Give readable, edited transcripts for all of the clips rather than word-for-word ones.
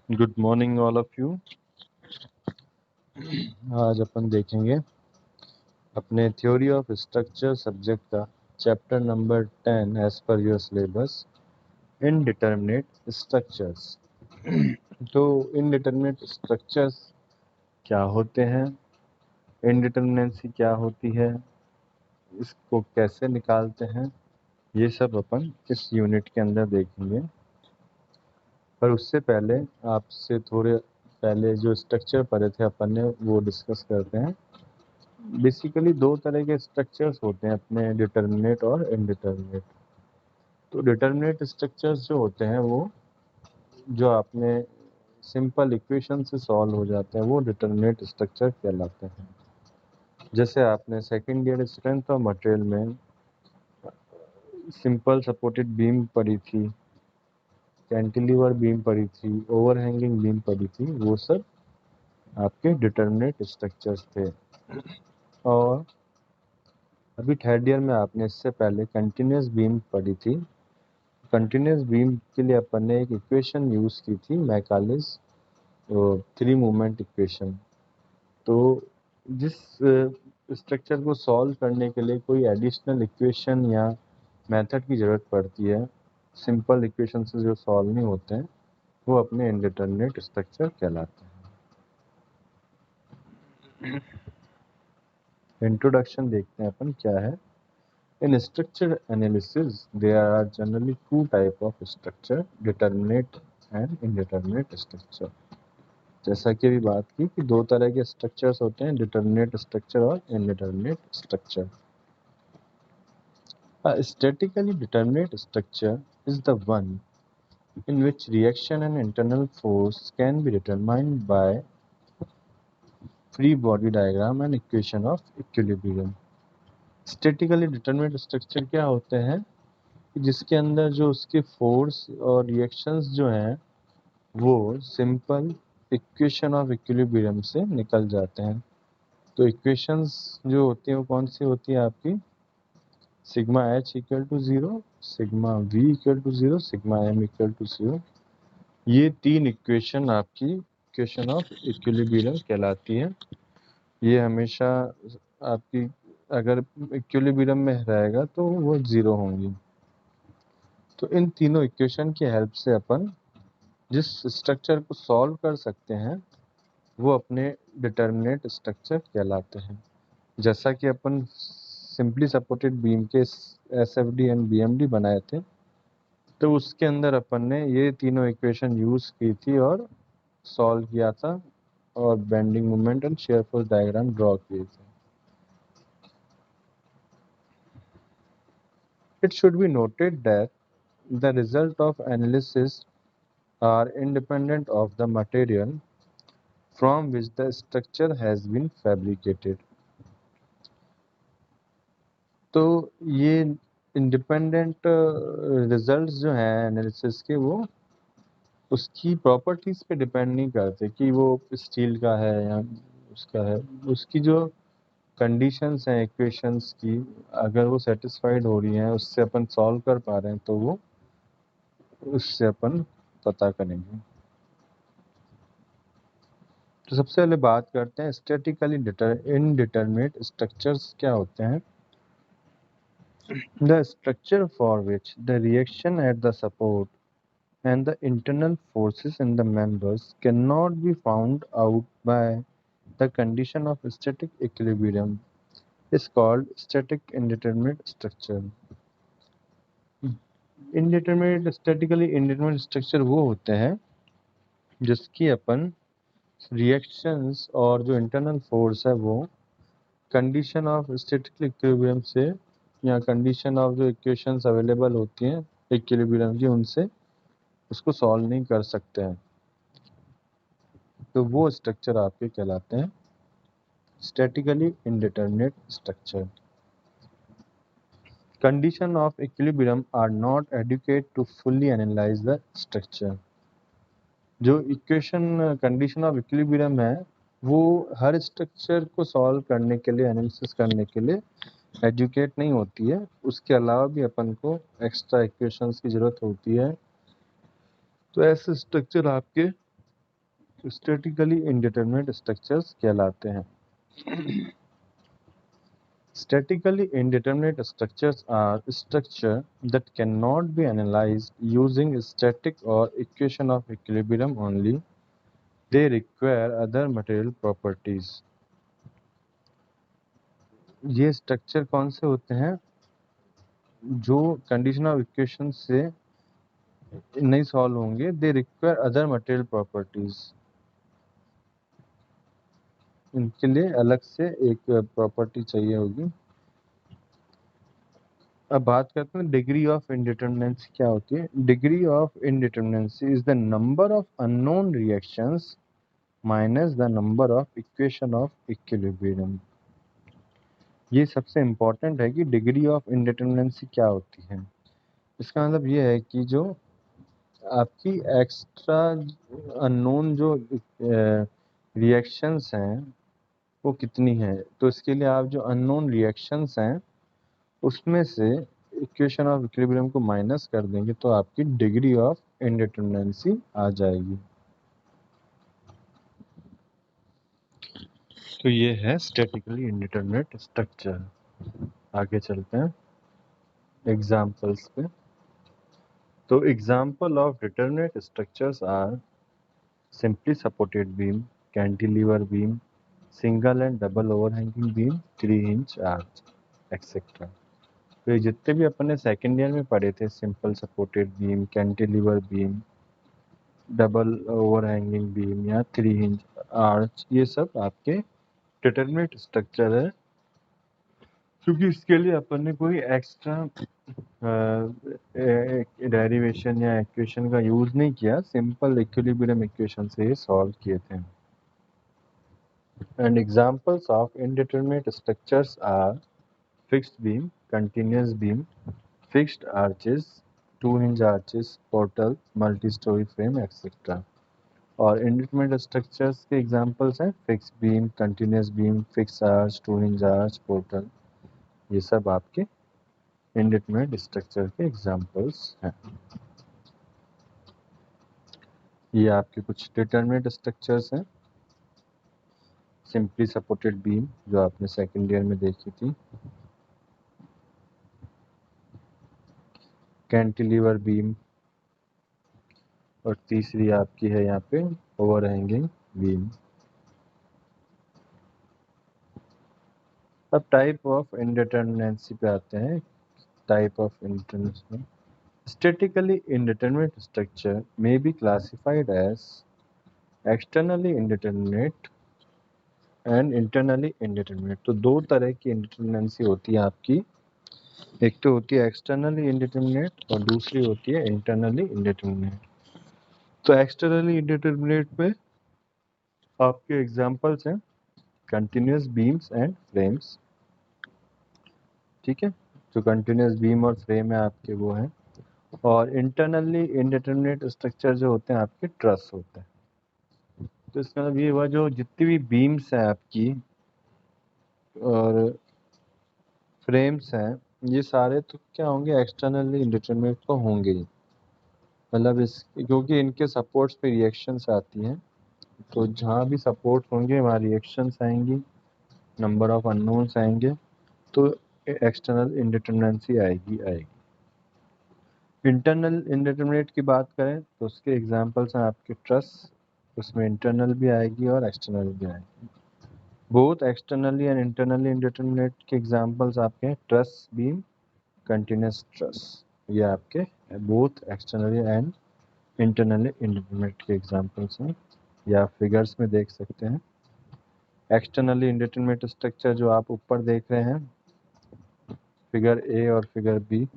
Good morning all of you. आज अपन देखेंगे अपने थ्योरी ऑफ स्ट्रक्चर सब्जेक्ट का chapter number 10 as per your syllabus, indeterminate structures. तो इनडिटरमिनेट स्ट्रक्चर्स क्या होते हैं, इनडिटरमिनेंसी क्या होती है, इसको कैसे निकालते हैं, ये सब अपन इस यूनिट के अंदर देखेंगे। पर उससे पहले आपसे थोड़े पहले जो स्ट्रक्चर पढ़े थे अपन ने वो डिस्कस करते हैं। बेसिकली दो तरह के स्ट्रक्चर्स होते हैं अपने, डिटर्मिनेट और इनडिटर्मिनेट। तो डिटर्मिनेट स्ट्रक्चर्स जो होते हैं वो जो आपने सिंपल इक्वेशन से सॉल्व हो जाते हैं वो डिटर्मिनेट स्ट्रक्चर कहलाते हैं। जैसे आपने second year strength of material में सिंपल सपोर्टेड बीम पढ़ी थी, कैंटिलीवर बीम पढ़ी थी, ओवरहैंगिंग बीम पढ़ी थी, वो सब आपके डिटर्मिनेट स्ट्रक्चर्स थे। और अभी थर्ड ईयर में आपने इससे पहले कंटिन्यूस बीम पढ़ी थी। कंटिन्यूस बीम के लिए अपन ने एक इक्वेशन यूज़ की थी, मैकालेस थ्री मूवमेंट इक्वेशन। तो जिस स्ट्रक्चर को सॉल्व करने के लिए कोई एडिशनल इक्वेशन या मेथड की ज़रूरत पड़ती है, सिंपल इक्वेशन से जो सॉल्व नहीं होते हैं, वो अपने इनडिटरमिनेट स्ट्रक्चर कहलाते हैं। इंट्रोडक्शन देखते हैं अपन क्या है। In structure analysis, there are generally two type of structure, determinate and indeterminate structure. जैसा कि अभी बात की कि दो तरह के स्ट्रक्चर्स होते हैं, डिटर्मिनेट स्ट्रक्चर और indeterminate structure. A statically determinate structure is the one in which reaction and internal force can be determined by free body diagram and equation of equilibrium. Statically determinate structure क्या होते हैं, जिसके अंदर जो उसके force और reactions जो हैं वो सिंपल इक्वेशन ऑफ इक्विलिब्रियम से निकल जाते हैं। तो इक्वेशंस जो होती हैं वो कौन सी होती है आपकी, sigma H equal to 0, sigma V equal to 0, sigma M equal to 0। ये तीन इक्वेशन आपकी इक्वेशन ऑफ इक्विलिब्रियम कहलाती है। ये हमेशा आपकी अगर इक्विलिब्रियम में रहेगा तो वो 0 होंगी। तो इन तीनों इक्वेशन की हेल्प से अपन जिस स्ट्रक्चर को सॉल्व कर सकते हैं वो अपने डिटर्मिनेट स्ट्रक्चर कहलाते हैं। जैसा कि अपन सिंपली सपोर्टेड बीम के एसएफडी एंड बीएमडी बनाए थे, तो उसके अंदर अपन ने ये तीनों इक्वेशन यूज़ की थी और सॉल्व किया था और bending moment and shear force diagram draw किए थे। It should be noted that the result of analysis are independent of the material from which the structure has been fabricated. तो ये इंडिपेंडेंट रिजल्ट्स जो हैं analysis के, वो उसकी properties पे डिपेंड नहीं करते कि वो स्टील का है या उसका है। उसकी जो कंडीशंस हैं इक्वेशंस की, अगर वो सेटिस्फाइड हो रही हैं, उससे अपन सॉल्व कर पा रहे हैं, तो वो उससे अपन पता करेंगे। तो सबसे पहले बात करते हैं स्टैटिकली इनडिटरमिनेट स्ट्रक्चर्स क्या होते हैं। The structure for which the reaction at the support and the internal forces in the members cannot be found out by the condition of static equilibrium is called static indeterminate structure. Statically indeterminate structure वो होते हैं जिसकी अपन reactions और जो internal force है वो condition of static equilibrium से या कंडीशन ऑफ जो इक्वेशंस अवेलेबल होती हैं इक्विलिब्रियम की, उनसे उसको सॉल्व नहीं कर सकते हैं। तो वो स्ट्रक्चर आपके कहलाते हैं statically indeterminate structure. Condition of equilibrium are not adequate to fully analyse the structure. जो इक्वेशन कंडीशन ऑफ इक्विलिब्रियम है वो हर स्ट्रक्चर को सॉल्व करने के लिए, एनालिसिस करने के लिए एजुकेट नहीं होती है। उसके अलावा भी अपन को एक्स्ट्रा इक्वेशंस की ज़रूरत होती है। तो ऐसे स्ट्रक्चर आपके स्टैटिकली इंडिटरमिनेट स्ट्रक्चर्स कहलाते हैं। Statically indeterminate structures are structures that cannot be analyzed using static or equation of equilibrium only. They require other material properties. ये स्ट्रक्चर कौन से होते हैं जो कंडीशन ऑफ इक्वेशन से नहीं सॉल्व होंगे? They require other material properties, इनके लिए अलग से एक प्रॉपर्टी चाहिए होगी। अब बात करते हैं डिग्री ऑफ इंडिटरमिनेंसी क्या होती है। Degree of indeterminacy is the number of unknown reactions minus the number of equation of equilibrium. ये सबसे इम्पोर्टेंट है कि डिग्री ऑफ इंडिटरमिनेंसी क्या होती है। इसका मतलब ये है कि जो आपकी एक्स्ट्रा अननोन जो रिएक्शंस हैं वो कितनी है। तो इसके लिए आप जो अननोन रिएक्शंस हैं उसमें से इक्वेशन ऑफ इक्विलिब्रियम को माइनस कर देंगे तो आपकी डिग्री ऑफ इंडिटरमिनेंसी आ जाएगी। तो ये है स्टैटिकली इंडिटरमिनेट स्ट्रक्चर। आगे चलते हैं एग्जांपल्स पे। तो example of determinate structures are simply supported beam, cantilever beam, single end double overhanging beam, 3 hinge arch etcetera. तो ये जितने भी अपन ने सेकेंड ईयर में पढ़े थे, simple supported beam, cantilever beam, double overhanging beam या 3 इंच आर्च, ये सब आपके डिटरमिनेट स्ट्रक्चर है। क्योंकि इसके लिए अपन ने कोई एक्स्ट्रा डेरिवेशन या इक्वेशन का यूज नहीं किया, सिंपल इक्विलिब्रियम इक्वेशन से ही सॉल्व किए थे। And examples of indeterminate structures are fixed beam, continuous beam, fixed arches, 2 hinge arches, portal, multi storey frame etcetera. और इंडिटरमिनेट स्ट्रक्चर्स के एग्जांपल्स हैं fix beam, continuous beam, fix arch, 2 hinge arch, portal. ये सब आपके indeterminate structure के examples हैं। ये आपके कुछ डिटरमिनेट स्ट्रक्चर्स हैं। सिंपली सपोर्टेड बीम जो आपने सेकेंड ईयर में देखी थी, कैंटिलीवर बीम, और तीसरी आपकी है यहाँ पे ओवरहैंगिंग बीम। अब टाइप ऑफ इंडिटरमिनेंसी पे आते हैं। Type of indeterminacy, statically indeterminate structure may be classified as externally indeterminate and internally indeterminate। तो दो तरह की इंडिटरमिनेंसी होती है आपकी, एक तो होती है एक्सटर्नली इंडिटरमिनेट और दूसरी होती है इंटरनली इंडिटरमिनेट। तो एक्सटर्नली इंडिटरमिनेट में आपके एग्जांपल्स हैं कंटिन्यूअस बीम्स एंड फ्रेम्स। ठीक है, जो कंटिन्यूअस बीम और फ्रेम है आपके वो हैं। और इंटरनली इंडिटरमिनेट स्ट्रक्चर जो होते हैं आपके ट्रस होते हैं। तो इसका मतलब ये हुआ जो जितनी भी बीम्स हैं आपकी और फ्रेम्स हैं ये सारे तो क्या होंगे, एक्सटर्नली इंडिटरमिनेट तो होंगे ही। मतलब इस क्योंकि इनके सपोर्ट्स पे रिएक्शंस आती हैं, तो जहाँ भी सपोर्ट होंगे वहाँ रिएक्शंस आएंगी, नंबर ऑफ अननोन्स आएंगे, तो एक्सटर्नल इंडिटरमिनेंसी आएगी। इंटरनल इंडिटरमिनेट की बात करें तो उसके एग्जांपल्स हैं आपके ट्रस, उसमें इंटरनल भी आएगी और एक्सटर्नल भी आएगी। Both externally and internally indeterminate के एग्जांपल्स आपके हैं ट्रस बीम, कंटिन्यूअस ट्रस। ये आपके both externally and internally indeterminate के एग्जांपल्स हैं, या फिगर्स में देख सकते हैं। एक्सटर्नली इंडिटरमिनेट स्ट्रक्चर जो आप ऊपर देख रहे हैं, फिगर ए और फिगर बी।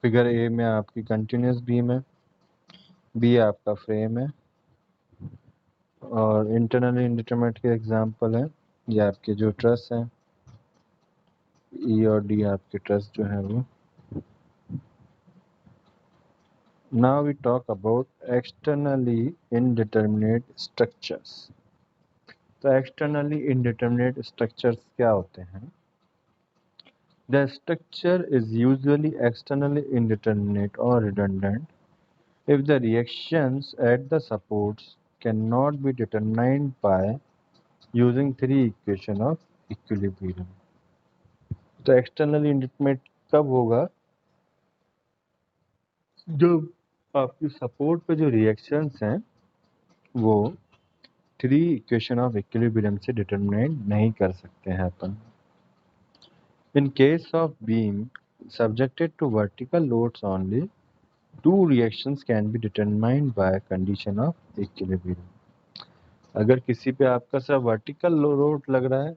फिगर ए में आपकी कंटिन्यूअस बीम है, बी आपका फ्रेम है, और इंटरनली इंडिटरमिनेट के एग्जांपल हैं ये आपके जो ट्रस हैं, ई और डी आपके ट्रस जो है वो। Now we talk about externally indeterminate structures. तो एक्सटर्नली इनडिटरमिनेट स्ट्रक्चर्स क्या होते हैं? The structure is usually externally indeterminate or redundant if the reactions at the supports cannot be determined by using three equation of equilibrium. तो externally indeterminate कब होगा? जब आपकी support पे जो रिएक्शंस हैं वो थ्री इक्वेशन ऑफ इक्विलिब्रियम से डिटरमिनेट नहीं कर सकते हैं अपन. In case of beam subjected to vertical loads only, two reactions can be determined by condition of equilibrium. अगर किसी पे आपका सिर्फ वर्टिकल लोड लग रहा है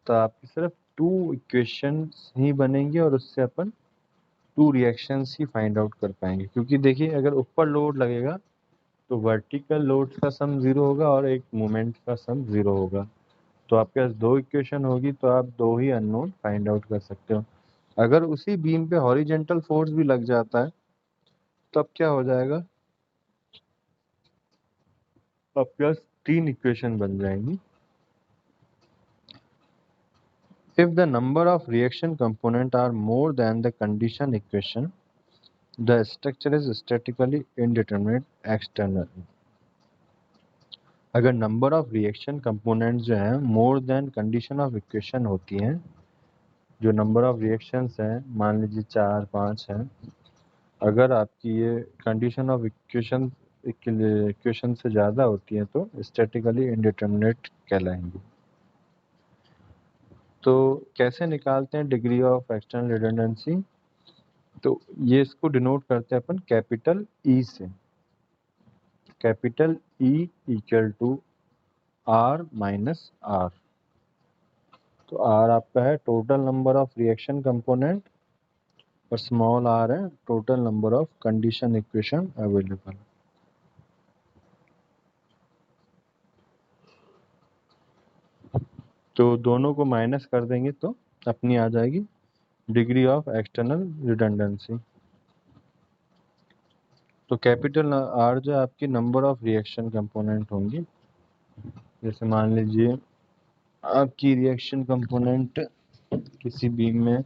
तो आपकी सिर्फ टू इक्वेशंस ही बनेंगे और उससे अपन टू रिएक्शंस ही फाइंड आउट कर पाएंगे. क्योंकि देखिए अगर ऊपर लोड लगेगा तो वर्टिकल लोड का सम जीरो होगा और एक मोमेंट का सम जीरो होगा. तो आपके पास दो इक्वेशन होगी तो आप दो ही अननोन फाइंड आउट कर सकते हो. अगर उसी बीम पे हॉरिजेंटल फोर्स भी लग जाता है तब क्या हो जाएगा? आपके पास तीन इक्वेशन बन जाएंगी. If the number of reaction component are more than the condition equation, the structure is statically indeterminate externally. अगर नंबर ऑफ रिएक्शन कंपोनेंट्स जो हैं more than condition of equation होती हैं, जो नंबर ऑफ रिएक्शंस हैं मान लीजिए 4-5 हैं, अगर आपकी ये कंडीशन ऑफ इक्वेशन से ज़्यादा होती हैं तो स्टैटिकली इनडिटरमिनेट कहलाएंगी. तो कैसे निकालते हैं डिग्री ऑफ एक्सटर्नल रिडंडेंसी? तो ये इसको डिनोट करते हैं अपन कैपिटल ई से. Capital E equal to R minus R. तो आर आपका है total number of reaction component और स्मॉल आर है total number of condition equation available. तो दोनों को माइनस कर देंगे तो अपनी आ जाएगी डिग्री ऑफ एक्सटर्नल रिडंडेंसी. तो कैपिटल आर जो आपकी नंबर ऑफ रिएक्शन कंपोनेंट होंगी. जैसे मान लीजिए आपकी रिएक्शन कंपोनेंट किसी बीम में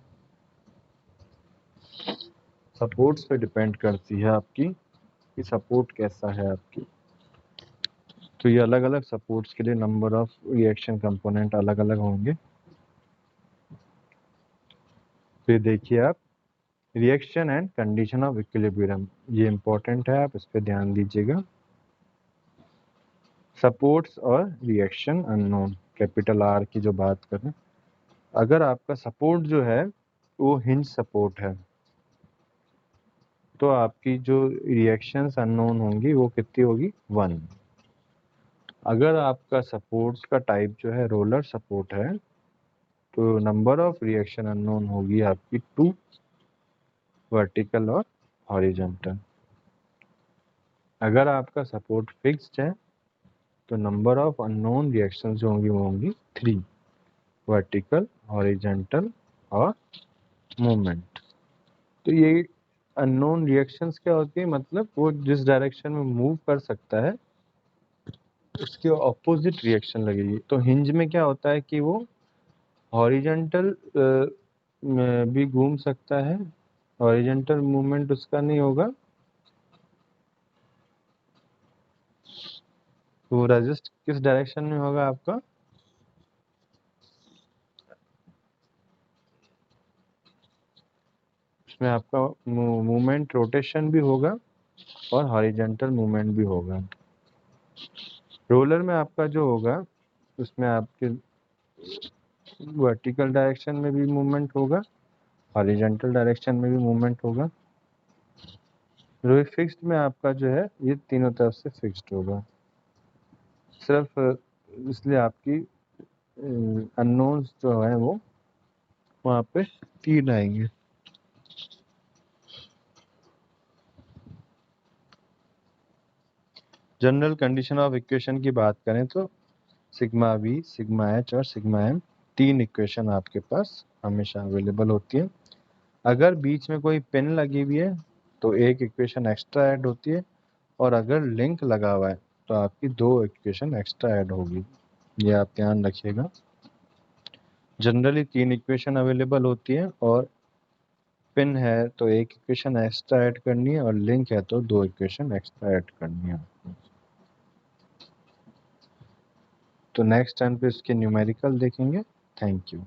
सपोर्ट्स पे डिपेंड करती है आपकी कि सपोर्ट कैसा है आपकी. तो ये अलग अलग सपोर्ट्स के लिए नंबर ऑफ रिएक्शन कंपोनेंट अलग अलग होंगे. तो देखिए आप reaction and condition of equilibrium ये इंपॉर्टेंट है, आप इस पर ध्यान दीजिएगा. सपोर्ट्स और रिएक्शन अननोन कैपिटल आर की जो बात करें, अगर आपका सपोर्ट जो है वो हिंज सपोर्ट है तो आपकी जो रिएक्शंस अननोन होंगी वो कितनी होगी? 1. अगर आपका सपोर्ट्स का टाइप जो है रोलर सपोर्ट है तो नंबर ऑफ रिएक्शन अननोन होगी आपकी 2 वर्टिकल और हॉरिजॉन्टल. अगर आपका सपोर्ट फिक्स्ड है तो नंबर ऑफ अननोन रिएक्शंस जो होंगी वो होंगी 3 वर्टिकल, हॉरिजॉन्टल और मूवमेंट. तो ये अननोन रिएक्शंस क्या होती है? मतलब वो जिस डायरेक्शन में मूव कर सकता है उसके ऑपोजिट रिएक्शन लगेगी. तो हिंज में क्या होता है कि वो हॉरिजॉन्टल में भी घूम सकता है, हॉरिजॉन्टल मूवमेंट उसका नहीं होगा. तो रेजिस्ट किस डायरेक्शन में होगा आपका? उसमें आपका मूवमेंट रोटेशन भी होगा और हॉरिजॉन्टल मूवमेंट भी होगा. रोलर में आपका जो होगा उसमें आपके वर्टिकल डायरेक्शन में भी मूवमेंट होगा, हॉरिजॉन्टल डायरेक्शन में भी मूवमेंट होगा. जो फिक्स्ड में आपका जो है ये तीनों तरफ से फिक्स्ड होगा. सिर्फ इसलिए आपकी अननोन्स जो है वो वहाँ पे 3 आएंगे. जनरल कंडीशन ऑफ इक्वेशन की बात करें तो सिग्मा वी, सिग्मा एच और सिग्मा एम 3 इक्वेशन आपके पास हमेशा अवेलेबल होती है. अगर बीच में कोई पिन लगी हुई है तो एक इक्वेशन एक्स्ट्रा ऐड होती है और अगर लिंक लगा हुआ है तो आपकी 2 इक्वेशन एक्स्ट्रा ऐड होगी. ये आप ध्यान रखिएगा. जनरली 3 इक्वेशन अवेलेबल होती है, और पिन है तो एक इक्वेशन एक्स्ट्रा ऐड करनी है, और लिंक है तो 2 इक्वेशन एक्स्ट्रा ऐड करनी है। तो नेक्स्ट टाइम पे इसके न्यूमेरिकल देखेंगे। Thank you.